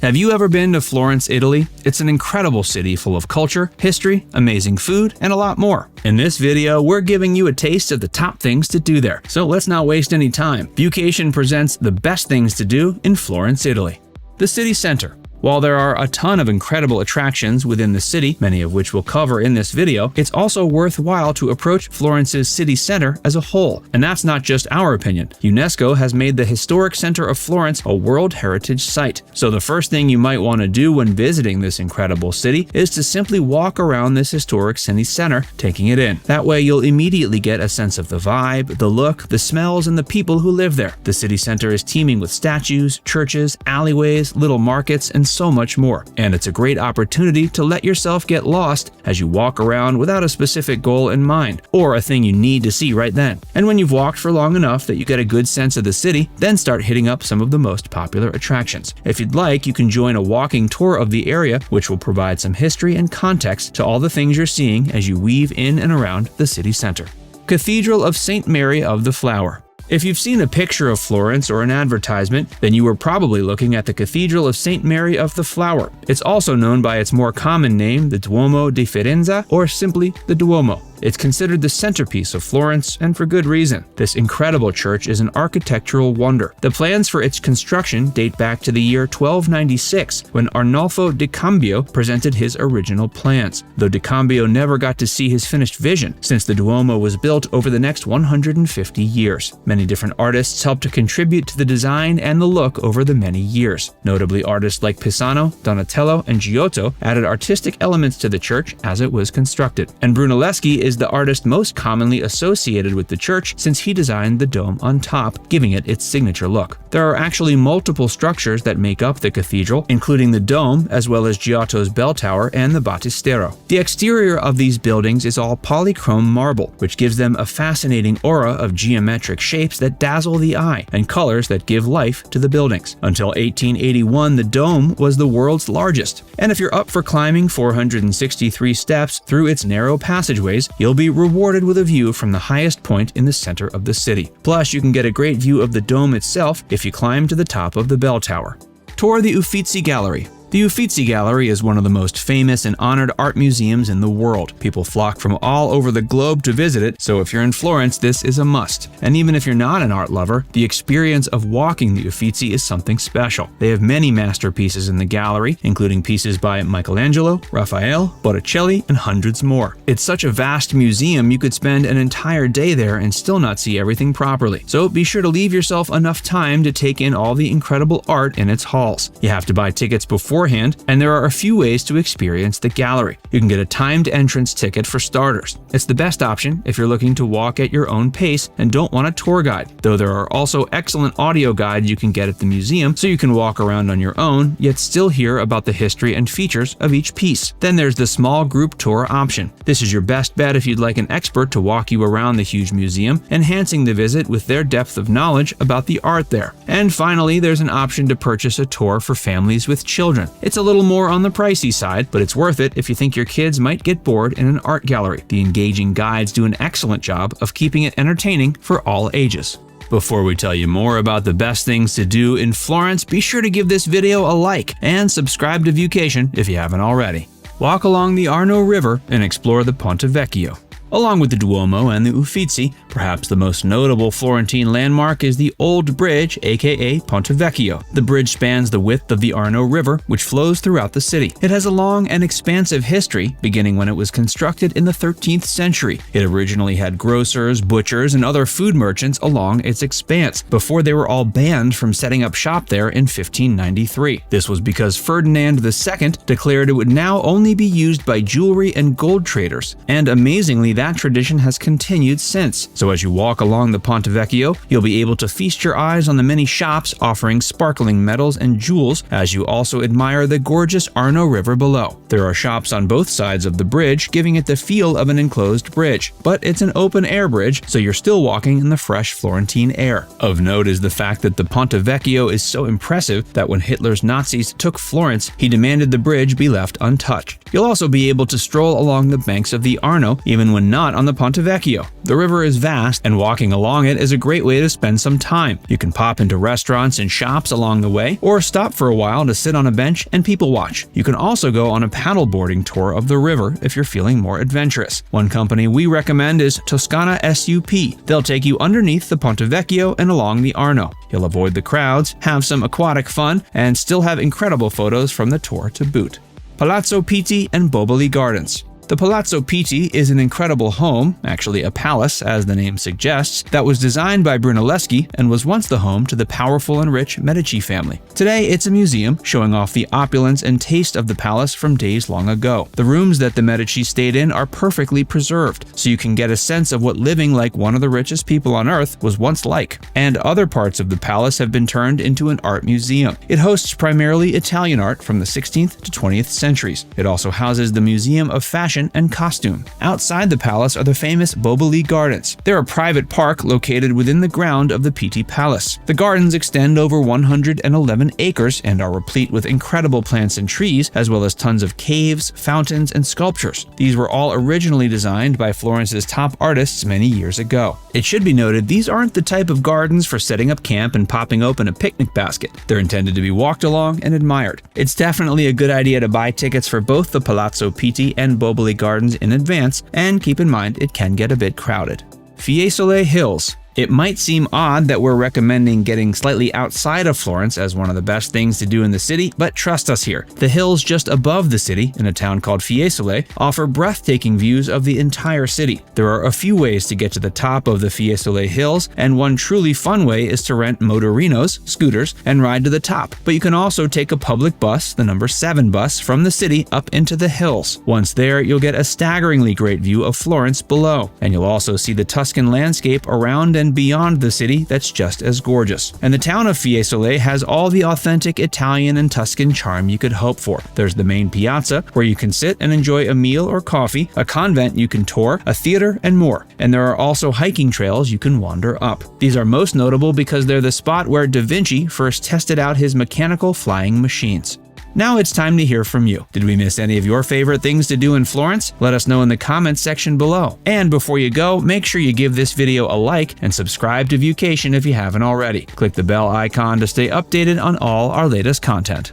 Have you ever been to Florence, Italy? It's an incredible city full of culture, history, amazing food, and a lot more. In this video, we're giving you a taste of the top things to do there. So let's not waste any time. Viewcation presents the best things to do in Florence, Italy. The city center. While there are a ton of incredible attractions within the city, many of which we'll cover in this video, it's also worthwhile to approach Florence's city center as a whole. And that's not just our opinion. UNESCO has made the historic center of Florence a World Heritage Site. So the first thing you might want to do when visiting this incredible city is to simply walk around this historic city center, taking it in. That way you'll immediately get a sense of the vibe, the look, the smells, and the people who live there. The city center is teeming with statues, churches, alleyways, little markets, and so much more. And it's a great opportunity to let yourself get lost as you walk around without a specific goal in mind, or a thing you need to see right then. And when you've walked for long enough that you get a good sense of the city, then start hitting up some of the most popular attractions. If you'd like, you can join a walking tour of the area, which will provide some history and context to all the things you're seeing as you weave in and around the city center. Cathedral of St. Mary of the Flower. If you've seen a picture of Florence or an advertisement, then you were probably looking at the Cathedral of St. Mary of the Flower. It's also known by its more common name, the Duomo di Firenze, or simply the Duomo. It's considered the centerpiece of Florence, and for good reason. This incredible church is an architectural wonder. The plans for its construction date back to the year 1296, when Arnolfo di Cambio presented his original plans, though di Cambio never got to see his finished vision, since the Duomo was built over the next 150 years. Many different artists helped to contribute to the design and the look over the many years. Notably, artists like Pisano, Donatello, and Giotto added artistic elements to the church as it was constructed. And Brunelleschi is the artist most commonly associated with the church since he designed the dome on top, giving it its signature look. There are actually multiple structures that make up the cathedral, including the dome, as well as Giotto's bell tower and the battistero. The exterior of these buildings is all polychrome marble, which gives them a fascinating aura of geometric shapes that dazzle the eye and colors that give life to the buildings. Until 1881, the dome was the world's largest. And if you're up for climbing 463 steps through its narrow passageways, you'll be rewarded with a view from the highest point in the center of the city. Plus, you can get a great view of the dome itself if you climb to the top of the bell tower. Tour the Uffizi Gallery. The Uffizi Gallery is one of the most famous and honored art museums in the world. People flock from all over the globe to visit it, so if you're in Florence, this is a must. And even if you're not an art lover, the experience of walking the Uffizi is something special. They have many masterpieces in the gallery, including pieces by Michelangelo, Raphael, Botticelli, and hundreds more. It's such a vast museum you could spend an entire day there and still not see everything properly. So be sure to leave yourself enough time to take in all the incredible art in its halls. You have to buy tickets beforehand, and there are a few ways to experience the gallery. You can get a timed entrance ticket for starters. It's the best option if you're looking to walk at your own pace and don't want a tour guide, though there are also excellent audio guides you can get at the museum so you can walk around on your own, yet still hear about the history and features of each piece. Then there's the small group tour option. This is your best bet if you'd like an expert to walk you around the huge museum, enhancing the visit with their depth of knowledge about the art there. And finally, there's an option to purchase a tour for families with children. It's a little more on the pricey side, but it's worth it if you think your kids might get bored in an art gallery. The engaging guides do an excellent job of keeping it entertaining for all ages. Before we tell you more about the best things to do in Florence, be sure to give this video a like and subscribe to Viewcation if you haven't already. Walk along the Arno River and explore the Ponte Vecchio. Along with the Duomo and the Uffizi, perhaps the most notable Florentine landmark is the Old Bridge, aka Ponte Vecchio. The bridge spans the width of the Arno River, which flows throughout the city. It has a long and expansive history, beginning when it was constructed in the 13th century. It originally had grocers, butchers, and other food merchants along its expanse, before they were all banned from setting up shop there in 1593. This was because Ferdinand II declared it would now only be used by jewelry and gold traders, and amazingly, that tradition has continued since. So as you walk along the Ponte Vecchio, you'll be able to feast your eyes on the many shops offering sparkling metals and jewels, as you also admire the gorgeous Arno River below. There are shops on both sides of the bridge, giving it the feel of an enclosed bridge, but it's an open-air bridge, so you're still walking in the fresh Florentine air. Of note is the fact that the Ponte Vecchio is so impressive that when Hitler's Nazis took Florence, he demanded the bridge be left untouched. You'll also be able to stroll along the banks of the Arno, even when not on the Ponte Vecchio. The river is vast, and walking along it is a great way to spend some time. You can pop into restaurants and shops along the way, or stop for a while to sit on a bench and people watch. You can also go on a paddleboarding tour of the river if you're feeling more adventurous. One company we recommend is Tuscan SUP. They'll take you underneath the Ponte Vecchio and along the Arno. You'll avoid the crowds, have some aquatic fun, and still have incredible photos from the tour to boot. Palazzo Pitti and Boboli Gardens. The Palazzo Pitti is an incredible home, actually a palace as the name suggests, that was designed by Brunelleschi and was once the home to the powerful and rich Medici family. Today, it's a museum showing off the opulence and taste of the palace from days long ago. The rooms that the Medici stayed in are perfectly preserved, so you can get a sense of what living like one of the richest people on earth was once like. And other parts of the palace have been turned into an art museum. It hosts primarily Italian art from the 16th to 20th centuries. It also houses the Museum of Fashion and Costume. Outside the palace are the famous Boboli Gardens. They're a private park located within the ground of the Pitti Palace. The gardens extend over 111 acres and are replete with incredible plants and trees, as well as tons of caves, fountains, and sculptures. These were all originally designed by Florence's top artists many years ago. It should be noted these aren't the type of gardens for setting up camp and popping open a picnic basket. They're intended to be walked along and admired. It's definitely a good idea to buy tickets for both the Palazzo Pitti and Boboli Gardens in advance, and keep in mind it can get a bit crowded. Fiesole Hills. It might seem odd that we're recommending getting slightly outside of Florence as one of the best things to do in the city, but trust us here. The hills just above the city, in a town called Fiesole, offer breathtaking views of the entire city. There are a few ways to get to the top of the Fiesole Hills, and one truly fun way is to rent motorinos, scooters, and ride to the top. But you can also take a public bus, the number 7 bus, from the city up into the hills. Once there, you'll get a staggeringly great view of Florence below, and you'll also see the Tuscan landscape around and beyond the city that's just as gorgeous. And the town of Fiesole has all the authentic Italian and Tuscan charm you could hope for. There's the main piazza, where you can sit and enjoy a meal or coffee, a convent you can tour, a theater, and more. And there are also hiking trails you can wander up. These are most notable because they're the spot where Da Vinci first tested out his mechanical flying machines. Now it's time to hear from you. Did we miss any of your favorite things to do in Florence? Let us know in the comments section below. And before you go, make sure you give this video a like and subscribe to Viewcation if you haven't already. Click the bell icon to stay updated on all our latest content.